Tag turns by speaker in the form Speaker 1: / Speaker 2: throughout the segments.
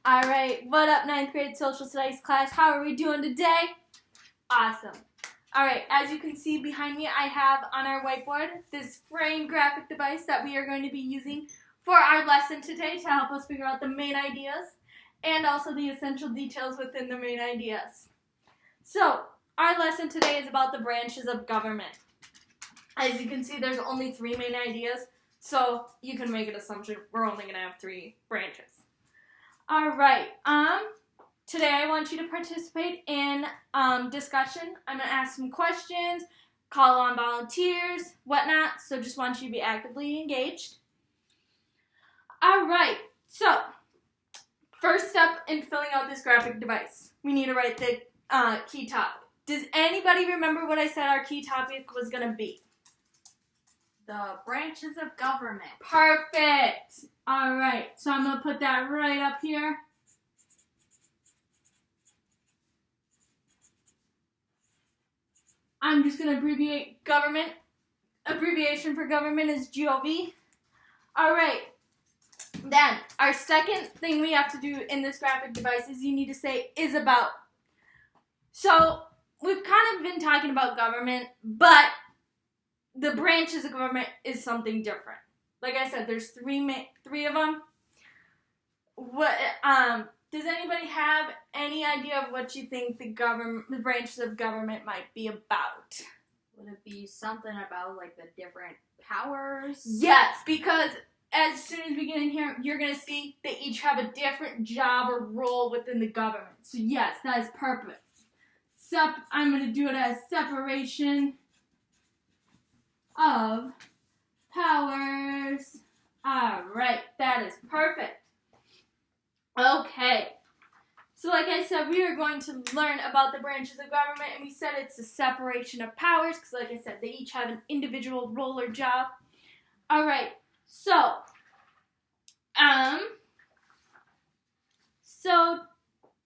Speaker 1: All right, what up, 9th grade social studies class? How are we doing today? Awesome. All right, as you can see behind me, I have on our whiteboard this frame graphic device that we are going to be using for our lesson today to help us figure out the main ideas and also the essential details within the main ideas. So, our lesson today is about the branches of government. As you can see, there's only 3 main ideas, so you can make an assumption we're only going to have 3 branches. All right, today I want you to participate in discussion. I'm going to ask some questions, call on volunteers, whatnot, so just want you to be actively engaged. All right, so first step in filling out this graphic device, we need to write the key topic. Does anybody remember what I said our key topic was going to be?
Speaker 2: The branches of government.
Speaker 1: Perfect. All right, so I'm going to put that right up here. I'm just going to abbreviate government. Abbreviation for government is GOV. All right. Then, our second thing we have to do in this graphic device is you need to say is about. So, we've kind of been talking about government, but the branches of government is something different. Like I said, there's 3 of them. What does anybody have any idea of what you think the branches of government might be about?
Speaker 2: Would it be something about like the different powers?
Speaker 1: Yes, because as soon as we get in here, you're going to see they each have a different job or role within the government. So yes, that is perfect. I'm going to do it as separation of powers. All right, that is perfect. Okay, so like I said, we are going to learn about the branches of government, and we said it's a separation of powers, because like I said, they each have an individual role or job. All right, so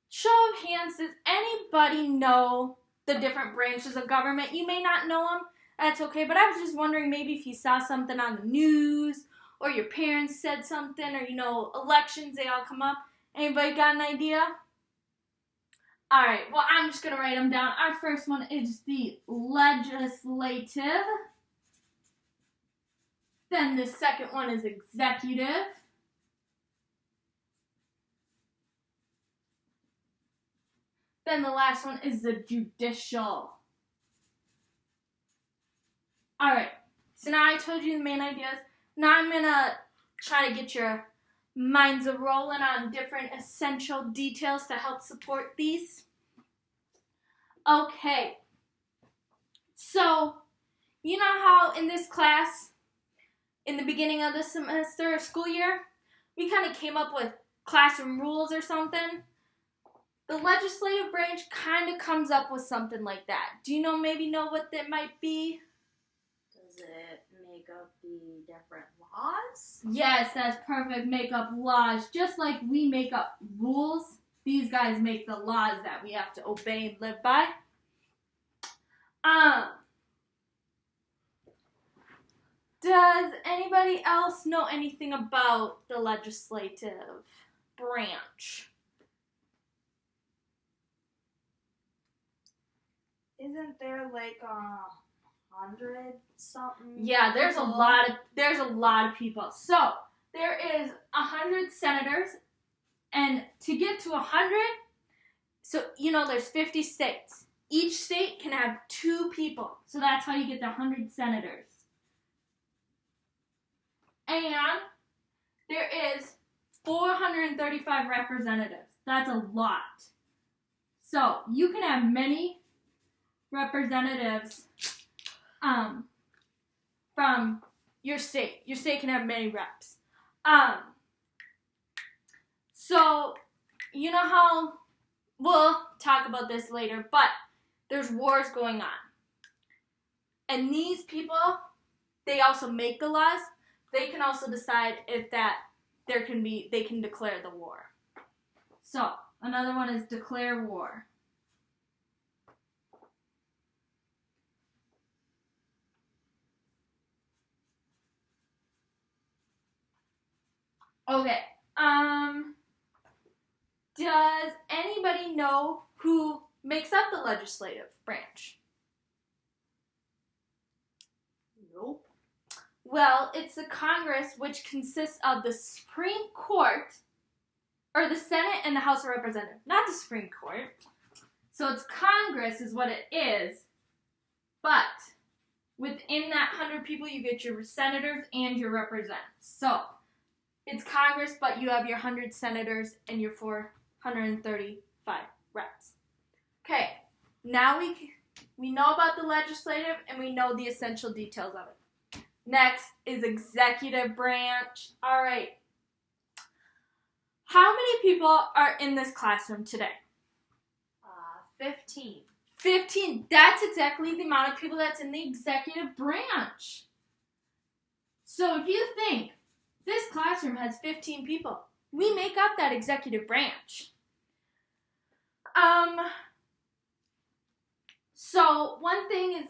Speaker 1: show of hands, does anybody know the different branches of government? You may not know them. That's okay, but I was just wondering maybe if you saw something on the news or your parents said something or, elections, they all come up. Anybody got an idea? All right, well, I'm just going to write them down. Our first one is the legislative. Then the second one is executive. Then the last one is the judicial. All right, so now I told you the main ideas. Now I'm going to try to get your minds a-rolling on different essential details to help support these. Okay, so you know how in this class, in the beginning of the semester or school year, we kind of came up with classroom rules or something? The legislative branch kind of comes up with something like that. Do you maybe know what that might be?
Speaker 2: Does it make up the different laws?
Speaker 1: Yes, that's perfect. Make up laws. Just like we make up rules, these guys make the laws that we have to obey and live by. Does anybody else know anything about the legislative branch?
Speaker 2: Isn't there like 100 something?
Speaker 1: Yeah, there's a lot of people. So there is 100 senators, and to get to 100, so there's 50 states. Each state can have 2 people, so that's how you get the 100 senators. And there is 435 representatives. That's a lot. So you can have many representatives from your state. Your state can have many reps. So you know how, we'll talk about this later, but there's wars going on. And these people, they also make the laws. They can also decide if they can declare the war. So another one is declare war. Okay. anybody know who makes up the legislative branch?
Speaker 2: Nope.
Speaker 1: Well, it's the Congress, which consists of the Supreme Court, or the Senate and the House of Representatives, not the Supreme Court. So it's Congress is what it is, but within that 100 people, you get your senators and your representatives. So it's Congress, but you have your 100 senators and your 435 reps. Okay, now we know about the legislative and we know the essential details of it. Next is executive branch. All right. How many people are in this classroom today?
Speaker 2: 15.
Speaker 1: 15. That's exactly the amount of people that's in the executive branch. So if you think this classroom has 15 people, we make up that executive branch. So one thing is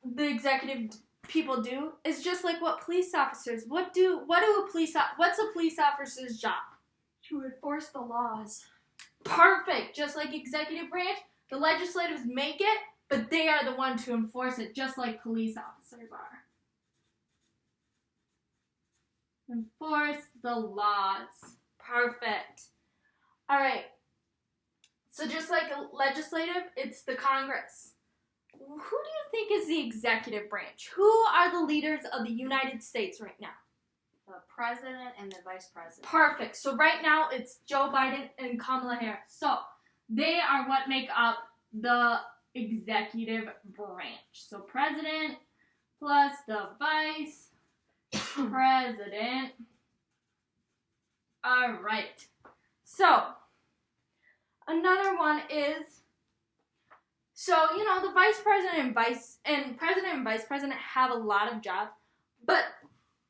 Speaker 1: the executive people do is just like what police officers. What's a police officer's job?
Speaker 2: To enforce the laws.
Speaker 1: Perfect. Just like executive branch, the legislators make it, but they are the one to enforce it, just like police officers are. Enforce the laws. Perfect. All right. So just like a legislative, it's the Congress. Who do you think is the executive branch? Who are the leaders of the United States right now?
Speaker 2: The president and the vice president.
Speaker 1: Perfect. So right now it's Joe Biden and Kamala Harris. So they are what make up the executive branch. So president plus the vice president. All right. So another one is, the vice president and president and vice president have a lot of jobs, but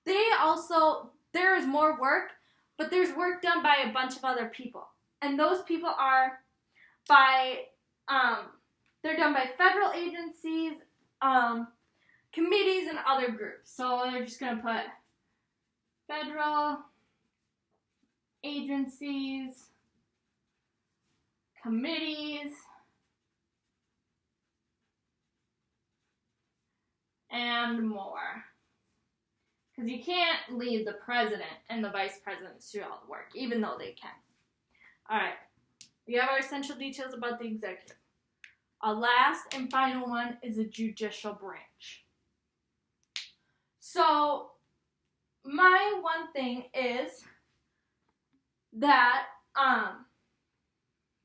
Speaker 1: there is more work, but there's work done by a bunch of other people. And those people are they're done by federal agencies, committees, and other groups. So they're just going to put federal agencies, committees, and more. Because you can't leave the president and the vice president to do all the work, even though they can. All right. We have our essential details about the executive. Our last and final one is the judicial branch. So, my one thing is that,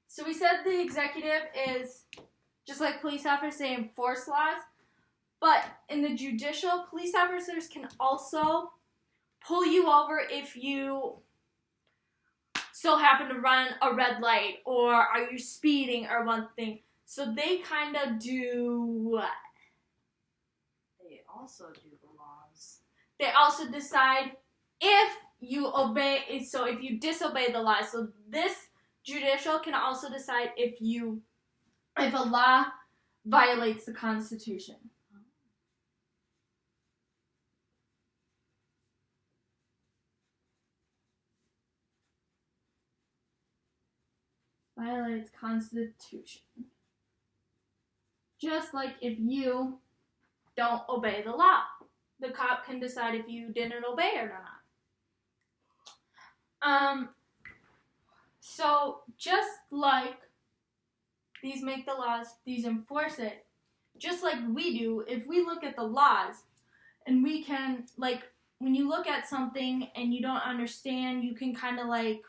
Speaker 1: so we said the executive is just like police officers, they enforce laws. But in the judicial, police officers can also pull you over if you so happen to run a red light or are you speeding or one thing. So they kind of do what?
Speaker 2: They also do the laws.
Speaker 1: They also decide if you obey, so if you disobey the law. So this judicial can also decide if a law violates the Constitution. Violates Constitution. Just like if you don't obey the law. The cop can decide if you didn't obey it or not. So just like these make the laws, these enforce it, just like we do, if we look at the laws and we can, like, when you look at something and you don't understand, you can kind of like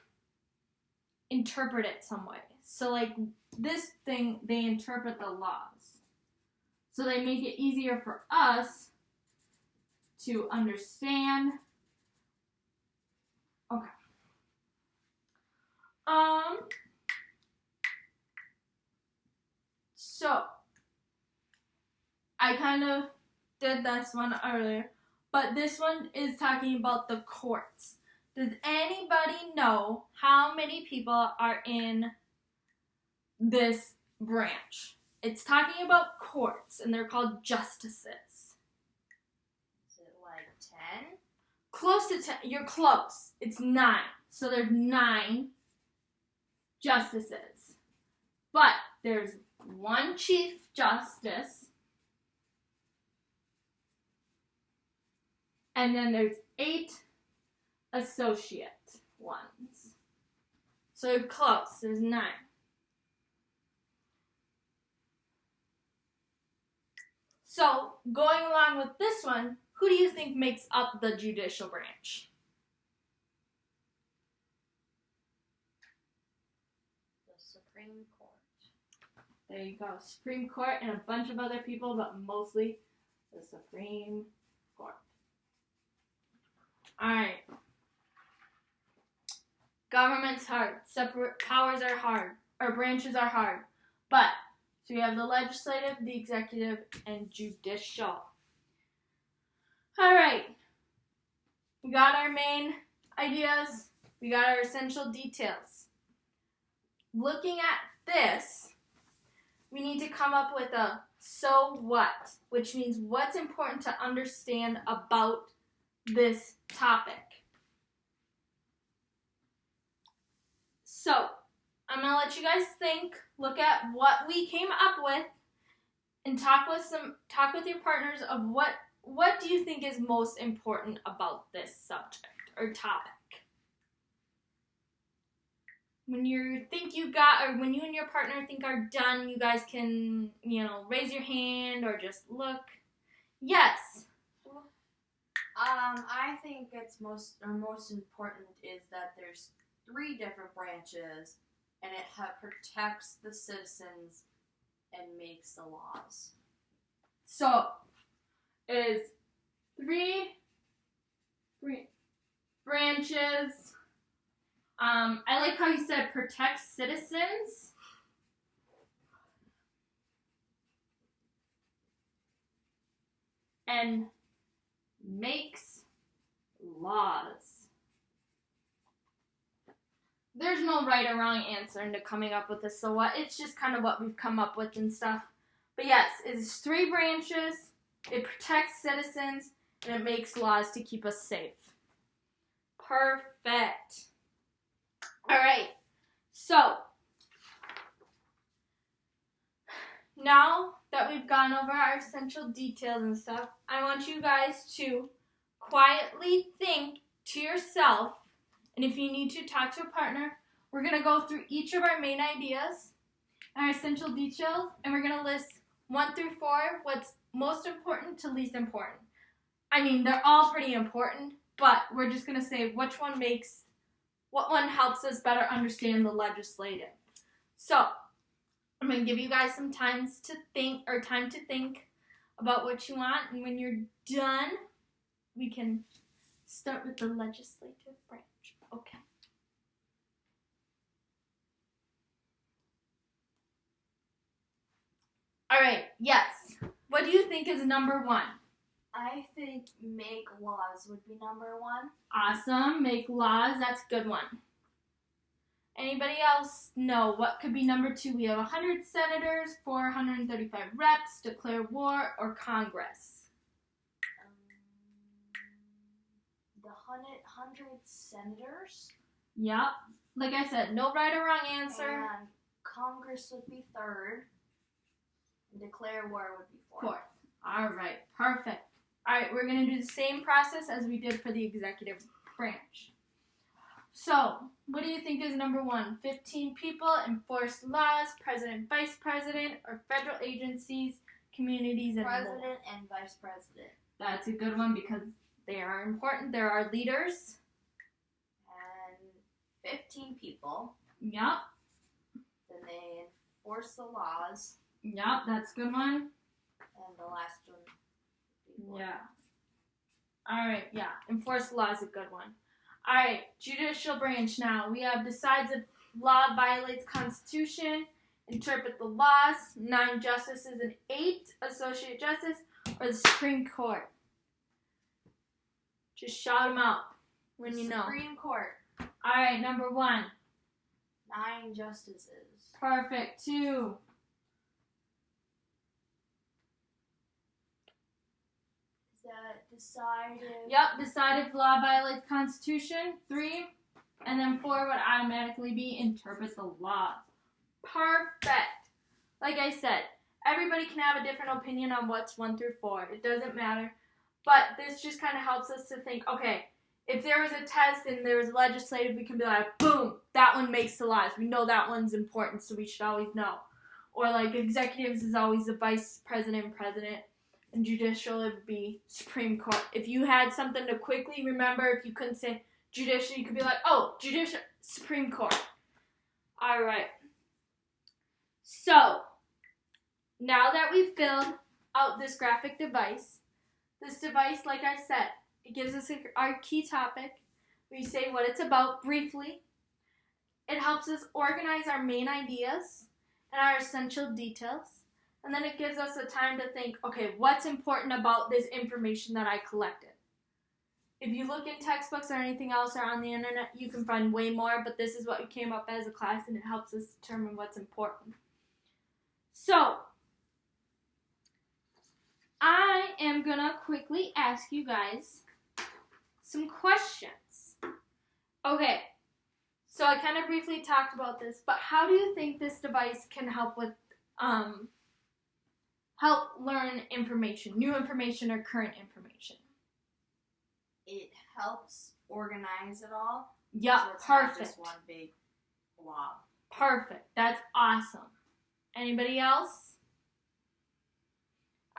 Speaker 1: interpret it some way. So like this thing, they interpret the laws. So they make it easier for us to understand. Okay. So I kind of did this one earlier, but this one is talking about the courts. Does anybody know how many people are in this branch? It's talking about courts, and they're called justices.
Speaker 2: Is it like 10?
Speaker 1: Close to 10. You're close. It's 9. So there's 9 justices. But there's one Chief Justice, and then there's 8 associate ones. So you're close. There's 9. So, going along with this one, who do you think makes up the judicial branch?
Speaker 2: The Supreme Court.
Speaker 1: There you go. Supreme Court and a bunch of other people, but mostly the Supreme Court. Alright. Government's hard. Separate powers are hard. Or branches are hard. But, so you have the legislative, the executive, and judicial. Alright. We got our main ideas. We got our essential details. Looking at this, we need to come up with a so what, which means what's important to understand about this topic. So, I'm going to let you guys think, look at what we came up with, and talk with your partners of what do you think is most important about this subject or topic. When you think you got, or when you and your partner think are done, you guys can, raise your hand or just look. Yes.
Speaker 2: I think it's most important is that there's 3 different branches, and it protects the citizens and makes the laws.
Speaker 1: So, is 3 branches. I like how you said protects citizens. And makes laws. There's no right or wrong answer into coming up with this, so what? It's just kind of what we've come up with and stuff. But yes, it's 3 branches, it protects citizens, and it makes laws to keep us safe. Perfect. Alright, so now that we've gone over our essential details and stuff, I want you guys to quietly think to yourself, and if you need to talk to a partner, we're going to go through each of our main ideas, our essential details, and we're going to list 1 through 4, what's most important to least important. I mean, they're all pretty important, but we're just going to say what one helps us better understand the legislative. So, I'm going to give you guys some time to think about what you want, and when you're done, we can start with the legislative branch. Okay. All right, yes. What do you think is number 1?
Speaker 2: I think make laws would be number 1.
Speaker 1: Awesome. Make laws. That's a good one. Anybody else know what could be number 2? We have 100 senators, 435 reps, declare war, or Congress.
Speaker 2: The 100 senators.
Speaker 1: Yep. Like I said, no right or wrong answer.
Speaker 2: And Congress would be 3rd. And declare war would be 4th.
Speaker 1: All right. Perfect. All right. We're going to do the same process as we did for the executive branch. So, what do you think is number 1? 15 people, enforce laws, president, vice president, or federal agencies, communities, and
Speaker 2: president
Speaker 1: more?
Speaker 2: And vice president.
Speaker 1: That's a good one because they are important. They're our leaders.
Speaker 2: And 15 people.
Speaker 1: Yep.
Speaker 2: Then they enforce the laws.
Speaker 1: Yep, that's a good one.
Speaker 2: And the last one.
Speaker 1: Yeah. All right, yeah. Enforce the law is a good one. All right, judicial branch now. We have decides if law violates Constitution, interpret the laws, 9 justices and 8 associate justices, or the Supreme Court. Just shout them out when you know.
Speaker 2: Supreme Court.
Speaker 1: All right, number 1.
Speaker 2: 9 justices.
Speaker 1: Perfect. 2.
Speaker 2: Decide if...
Speaker 1: Yep, decide if law violates Constitution. 3. And then 4 would automatically be interpret the law. Perfect. Like I said, everybody can have a different opinion on what's 1 through 4. It doesn't matter. But this just kind of helps us to think, okay, if there was a test and there was legislative, we can be like, boom, that one makes the laws. We know that one's important, so we should always know. Or like executives is always the vice president, and judicial it would be Supreme Court. If you had something to quickly remember, if you couldn't say judicial, you could be like, oh, judicial, Supreme Court. All right. So, now that we've filled out this graphic device, like I said, it gives us our key topic. We say what it's about briefly. It helps us organize our main ideas and our essential details. And then it gives us a time to think, okay, what's important about this information that I collected? If you look in textbooks or anything else or on the internet, you can find way more, but this is what we came up as a class, and it helps us determine what's important. So, I am going to quickly ask you guys some questions. Okay, so I kind of briefly talked about this, but how do you think this device can help with, help learn information, new information or current information?
Speaker 2: It helps organize it all.
Speaker 1: Yep,
Speaker 2: so it's
Speaker 1: perfect.
Speaker 2: Not just one big blob.
Speaker 1: Perfect. That's awesome. Anybody else?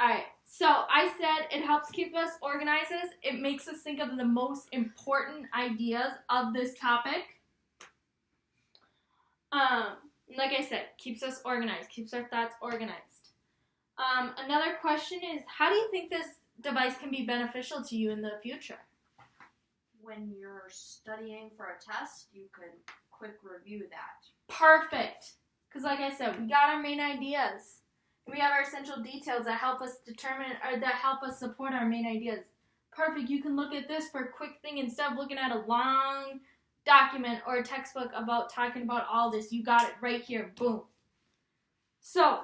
Speaker 1: Alright, so I said it helps keep us organized. It makes us think of the most important ideas of this topic. Like I said, keeps us organized, keeps our thoughts organized. Another question is, how do you think this device can be beneficial to you in the future?
Speaker 2: When you're studying for a test, you could quick review that.
Speaker 1: Perfect. Because like I said, we got our main ideas. We have our essential details that help us determine, or that help us support our main ideas. Perfect. You can look at this for a quick thing instead of looking at a long document or a textbook about talking about all this. You got it right here. Boom. So,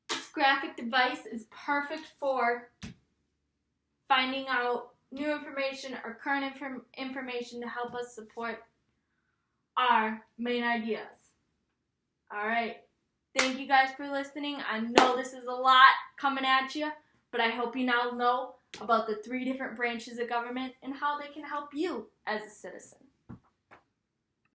Speaker 1: this graphic device is perfect for finding out new information or current information to help us support our main ideas. All right. Thank you guys for listening. I know this is a lot coming at you, but I hope you now know about the 3 different branches of government and how they can help you as a citizen.